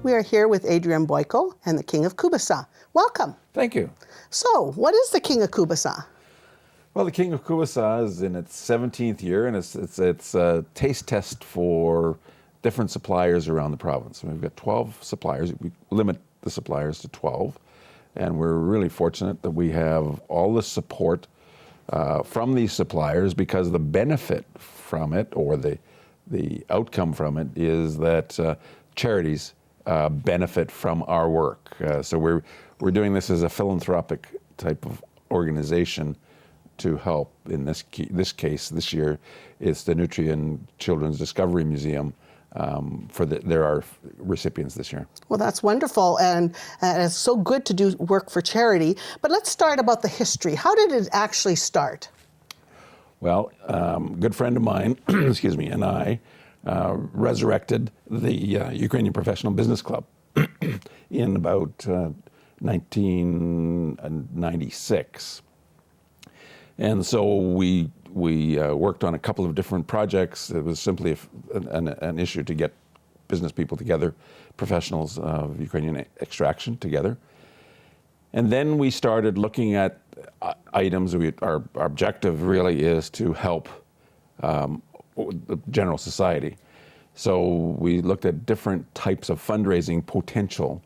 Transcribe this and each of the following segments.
we are here with Adrian Boyko and the King of Kovbasa. Welcome. Thank you. So, what is the King of Kovbasa? Well, the King of Kovbasa is in its 17th year, and it's a taste test for different suppliers around the province. We've got 12 suppliers. We limit the suppliers to 12, and we're really fortunate that we have all the support from these suppliers, because the benefit from it, or the outcome from it, is that charities benefit from our work. So we're doing this as a philanthropic type of organization to help. In this case, this year, it's the Nutrien Children's Discovery Museum. There are recipients this year. Well, that's wonderful, and it's so good to do work for charity. But let's start about the history. How did it actually start? Well, a good friend of mine, excuse me, and I resurrected the Ukrainian Professional Business Club in about 1996. And so we worked on a couple of different projects. It was simply an issue to get business people together, professionals of Ukrainian extraction together. And then we started looking at items. Our objective really is to help the general society. So we looked at different types of fundraising potential.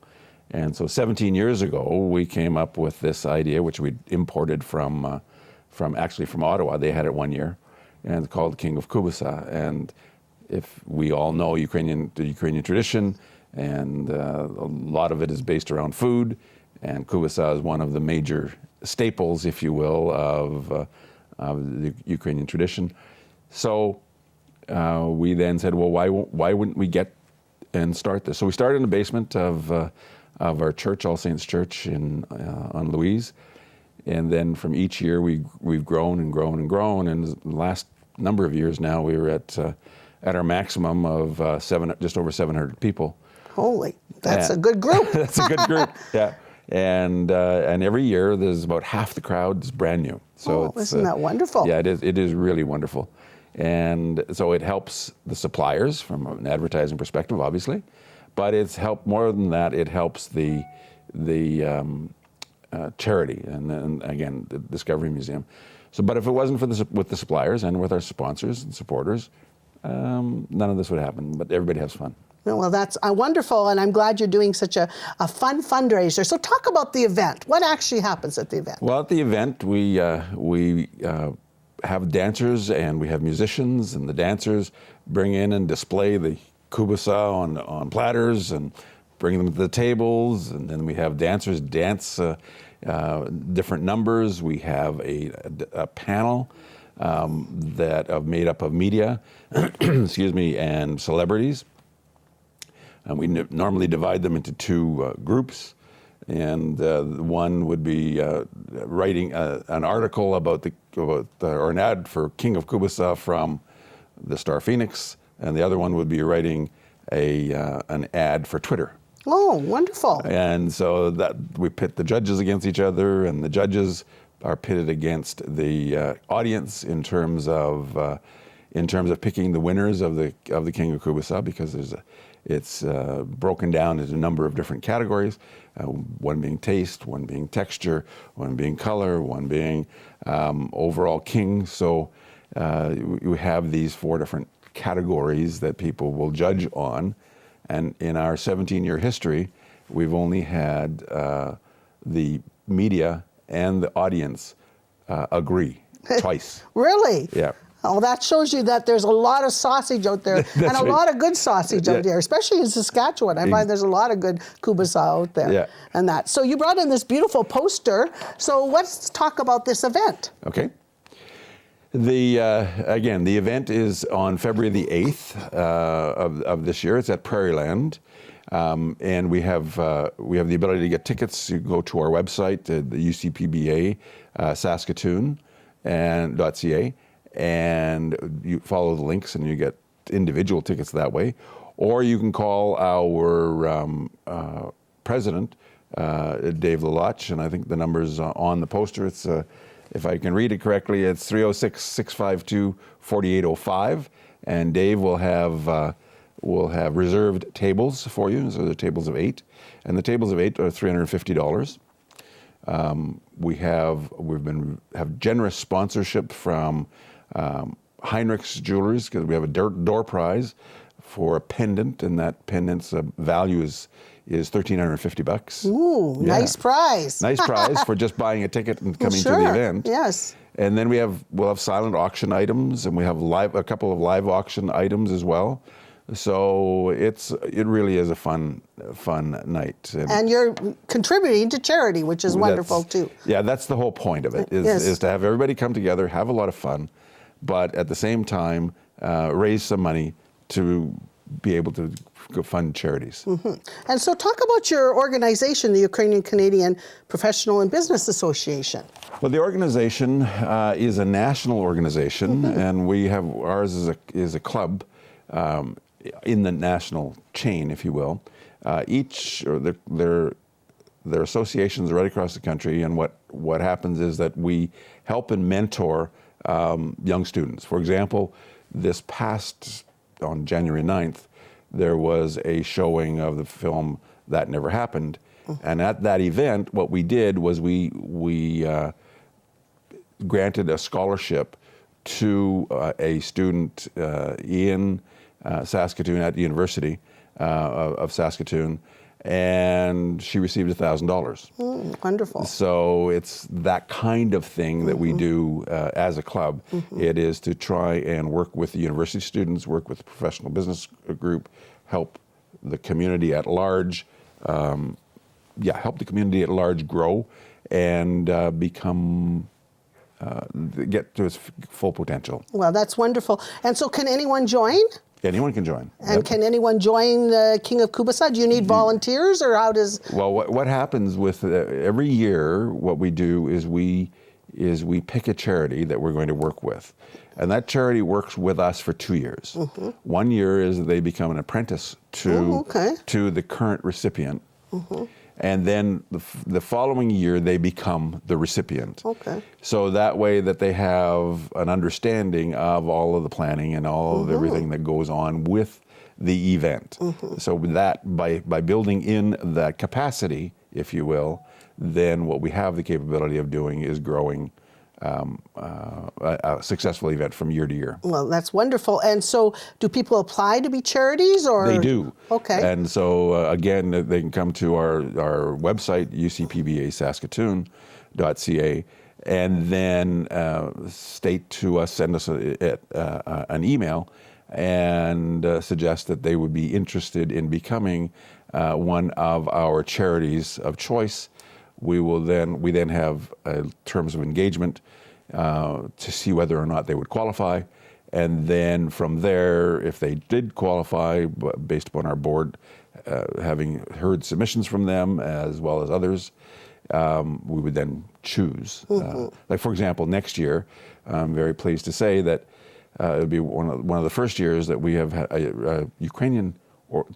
And so 17 years ago, we came up with this idea, which we imported from Ottawa. They had it one year, and it's called King of Kovbasa. And if we all know the Ukrainian tradition, and a lot of it is based around food, and Kovbasa is one of the major staples, if you will, of the Ukrainian tradition. So we then said, well, why wouldn't we get and start this? So we started in the basement of our church, All Saints Church on Louise. And then from each year, we've grown and grown and grown. And the last number of years now, we were at our maximum of just over 700 people. Holy, that's a good group. That's a good group, yeah. And every year, there's about half the crowd is brand new. So isn't that wonderful? Yeah, it is really wonderful. And so it helps the suppliers from an advertising perspective, obviously. But it's helped more than that. It helps the charity, and then again the Discovery Museum. So, but if it wasn't with the suppliers and with our sponsors and supporters, none of this would happen. But everybody has fun. Well, that's wonderful, and I'm glad you're doing such a fun fundraiser. So, talk about the event. What actually happens at the event? Well, at the event, we have dancers and we have musicians, and the dancers bring in and display the Kovbasa on platters and bring them to the tables, and then we have dancers dance different numbers. We have a panel that made up of media, excuse me, and celebrities. And we normally divide them into two groups, and one would be writing an article or an ad for King of Kovbasa from the Star Phoenix, and the other one would be writing an ad for Twitter. Oh, wonderful. And so that we pit the judges against each other, and the judges are pitted against the audience in terms of picking the winners of the King of Kovbasa, because it's broken down into a number of different categories, one being taste, one being texture, one being color, one being overall king. So we have these 4 different categories that people will judge on. And in our 17-year history, we've only had the media and the audience agree twice. Really? Yeah. Oh, that shows you that there's a lot of sausage out there, and a lot of good sausage out there, especially in Saskatchewan. I find there's a lot of good Kovbasa out there. Yeah. And that. So you brought in this beautiful poster. So let's talk about this event. Okay. The event is on February the 8th of this year. It's at Prairieland, and we have the ability to get tickets. You go to our website, the UCPBA Saskatoon .ca, and you follow the links, and you get individual tickets that way. Or you can call our president, Dave Lalach, and I think the number's on the poster. It's if I can read it correctly, it's 306-652-4805, and Dave will have we'll have reserved tables for you. So the tables of 8, and the tables of 8 are $350. We have generous sponsorship from Heinrich's Jewelers, because we have a door prize for a pendant, and that pendant's value is $1,350. Ooh, Yeah. nice prize. Nice prize for just buying a ticket and coming Sure. to the event. Yes. And then we'll have silent auction items, and we have a couple of live auction items as well. So it really is a fun night. And you're contributing to charity, which is wonderful too. Yeah, that's the whole point of it, Yes. is to have everybody come together, have a lot of fun, but at the same time raise some money to be able to go fund charities. Mm-hmm. And so talk about your organization, the Ukrainian Canadian Professional and Business Association. Well, the organization is a national organization, Mm-hmm. and ours is a club in the national chain, if you will. Their associations are right across the country, and what happens is that we help and mentor young students. For example, on January 9th, there was a showing of the film That Never Happened. And at that event, what we did was we granted a scholarship to a student in Saskatoon, at the University of Saskatoon, and she received $1,000. Wonderful. So it's that kind of thing that we do as a club. It is to try and work with the university students, work with the professional business group, help the community at large, help the community at large grow and get to its full potential. Well, that's wonderful. And so can anyone join? Anyone can join. And can anyone join the King of Kovbasa? Do you need volunteers, or how does? Well, what happens with every year, what we do is we pick a charity that we're going to work with, and that charity works with us for 2 years. 1 year is they become an apprentice to the current recipient, and then the following year they become the recipient. Okay. So that way that they have an understanding of all of the planning and all of everything that goes on with the event. So that by building in that capacity, if you will, then what we have the capability of doing is growing a successful event from year to year. Well, that's wonderful. And so do people apply to be charities, or? They do. Okay. And so again, they can come to our website, ucpbasaskatoon.ca, and then state to us, send us an email, and suggest that they would be interested in becoming one of our charities of choice. We then have terms of engagement to see whether or not they would qualify, and then from there, if they did qualify, based upon our board having heard submissions from them as well as others, we would then choose. Like for example, next year, I'm very pleased to say that it'll be one of the first years that we have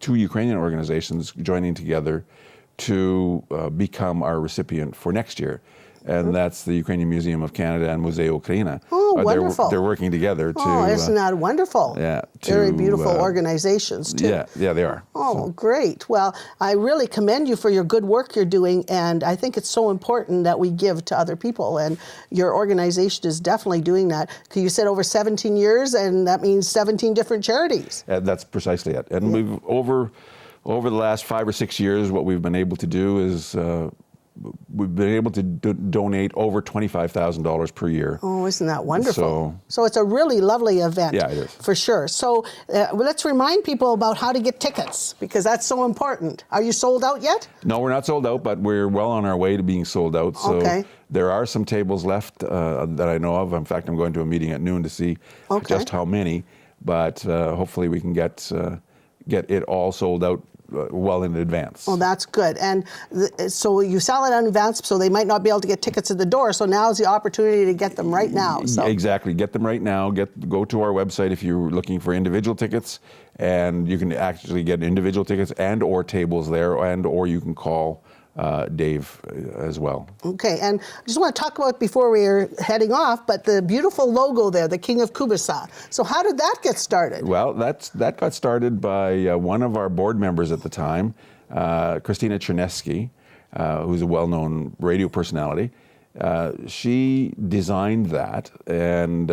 two Ukrainian organizations joining together to become our recipient for next year. And that's the Ukrainian Museum of Canada and Musée Ukraina. Oh, wonderful. They're working together to... Oh, isn't that wonderful? Yeah. Very beautiful organizations, too. Yeah, they are. Oh, great. Well, I really commend you for your good work you're doing, and I think it's so important that we give to other people, and your organization is definitely doing that. You said over 17 years, and that means 17 different charities. That's precisely it. And we've, over the last 5 or 6 years, what we've been able to do is... we've been able to donate over $25,000 per year. Oh, isn't that wonderful? So it's a really lovely event. Yeah, it is. For sure. So let's remind people about how to get tickets, because that's so important. Are you sold out yet? No, we're not sold out, but we're well on our way to being sold out. So there are some tables left that I know of. In fact, I'm going to a meeting at noon to see just how many. But hopefully we can get it all sold out well in advance. Oh, that's good. And so you sell it in advance, so they might not be able to get tickets at the door. So now's the opportunity to get them right now. So. Exactly. Get them right now. Go to our website if you're looking for individual tickets, and you can actually get individual tickets and or tables there, and or you can call Dave as well. Okay, and I just want to talk about before we're heading off, but the beautiful logo there, the King of Kovbasa. So how did that get started? Well, that got started by one of our board members at the time, Christina Chernesky, who's a well-known radio personality. She designed that, and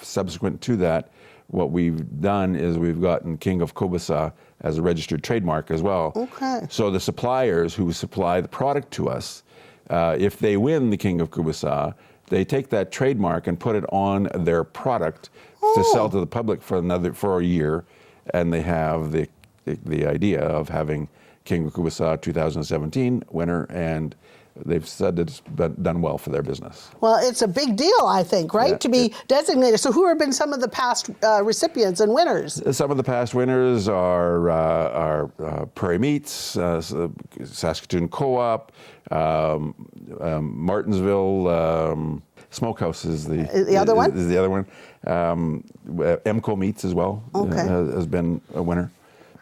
subsequent to that, what we've done is we've gotten King of Kovbasa as a registered trademark as well. Okay. So the suppliers who supply the product to us, if they win the King of Kovbasa, they take that trademark and put it on their product to sell to the public for a year, and they have the idea of having King of Kovbasa 2017 winner, and they've said it's done well for their business. Well, it's a big deal, I think, right, Yeah, to be designated. So who have been some of the past recipients and winners? Some of the past winners are Prairie Meats, Saskatoon Co-op, Martinsville Smokehouse is the other one. Is the other one. MCO Meats as well has been a winner.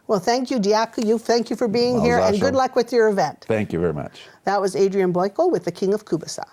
Well, thank you, Diaku. Thank you for being here, and good luck with your event. Thank you very much. That was Adrian Boyko with the King of Kovbasa.